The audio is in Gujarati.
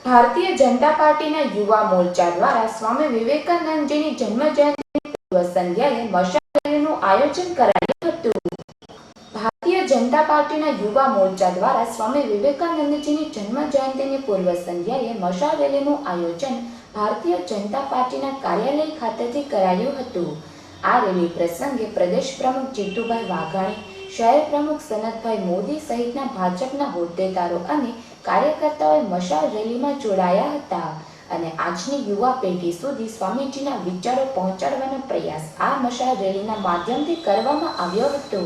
ભારતીય જનતા પાર્ટીના યુવા મોરચા દ્વારા સ્વામી વિવેકાનંદજીની જન્મજયંતિની પૂર્વ સંધ્યાએ મશાલ રેલીનું આયોજન કરાયું હતું. ભારતીય જનતા પાર્ટીના યુવા મોરચા દ્વારા સ્વામી વિવેકાનંદજીની જન્મજયંતિની પૂર્વ સંધ્યાએ મશાલ રેલીનું આયોજન ભારતીય જનતા પાર્ટીના કાર્યાલય ખાતેથી કરાયું હતું. આ રેલી પ્રસંગે પ્રદેશ પ્રમુખ જીતુભાઈ વાઘાણી, શહેર પ્રમુખ સનતભાઈ મોદી સહિતના ભાજપના હોદ્દેદારો અને કાર્યકર્તાઓએ મશાલ રેલીમાં જોડાયા હતા અને આજની યુવા પેઢી સુધી સ્વામીજીના વિચારો પહોંચાડવાનો પ્રયાસ આ મશાલ રેલીના માધ્યમથી કરવામાં આવ્યો હતો.